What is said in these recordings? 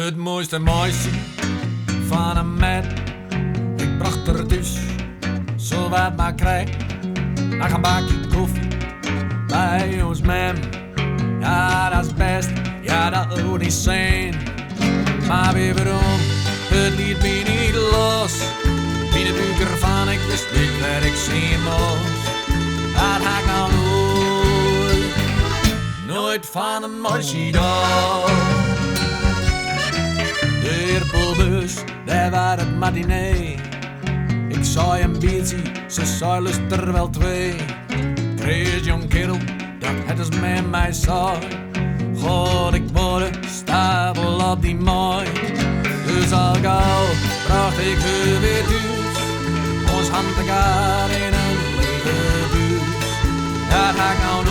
Het mooiste meisje van een meid. Ik bracht er dus zo wat maar krijg. Nog een bakje koffie bij ons mem. Ja, dat is best, ja, dat moet niet zijn. Maar weer waarom, het liet me niet los. In de buik ervan, ik wist niet waar ik zien moest. Dat had ik nou nooit van een meisje gedacht. De Eerpelbus, daar was het matinee. Ik zei een biertje, ze zei lust er wel twee. Kreeg jong kerel, dat het is met mij zei. God, ik word stapel op die mooi. Dus al gauw bracht ik haar weer thuis. Ons hand elkaar in een lege buis. Dat had ik nou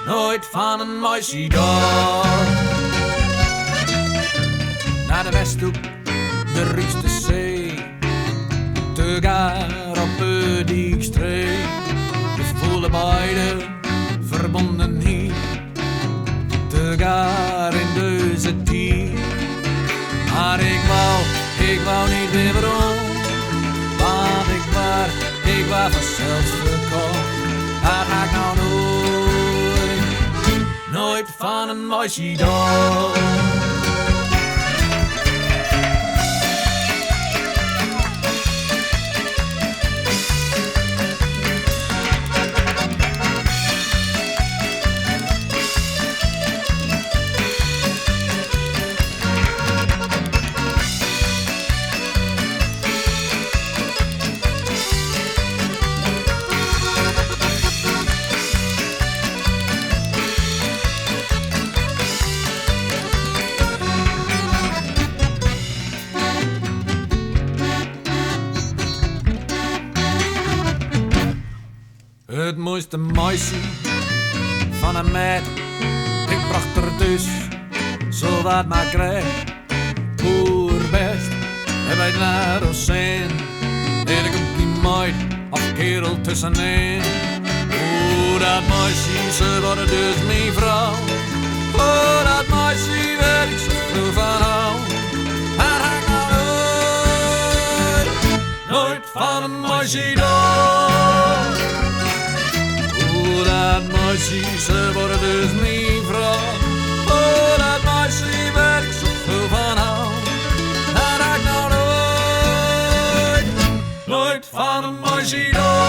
nooit van een meisje gedacht. Naar de Westhoek, de ruigste zee. Te gaar op de Dijkstreek. We voelen beide verbonden hier. Te gaar in deze tijd. Maar ik wou niet meer waarom. Want ik was vanzelfs verkocht. Dat ga ik nou nooit van een meisje gedacht. Het mooiste meisje van een meid. Ik bracht er dus zo wat maar krijg. Poer best, en wij naar ons zijn. Er komt die meid of kerel tussenin. Oh, dat meisje, ze worden dus mijn vrouw. Oh, dat meisje, waar ik zo veel van hou. Haar hang nou nooit van een meisje door. Dat meisje, ze worden dus mijn vrouw. Oh, dat meisje waar ik zoveel van hou. Dat had ik nou nooit van een meisje door.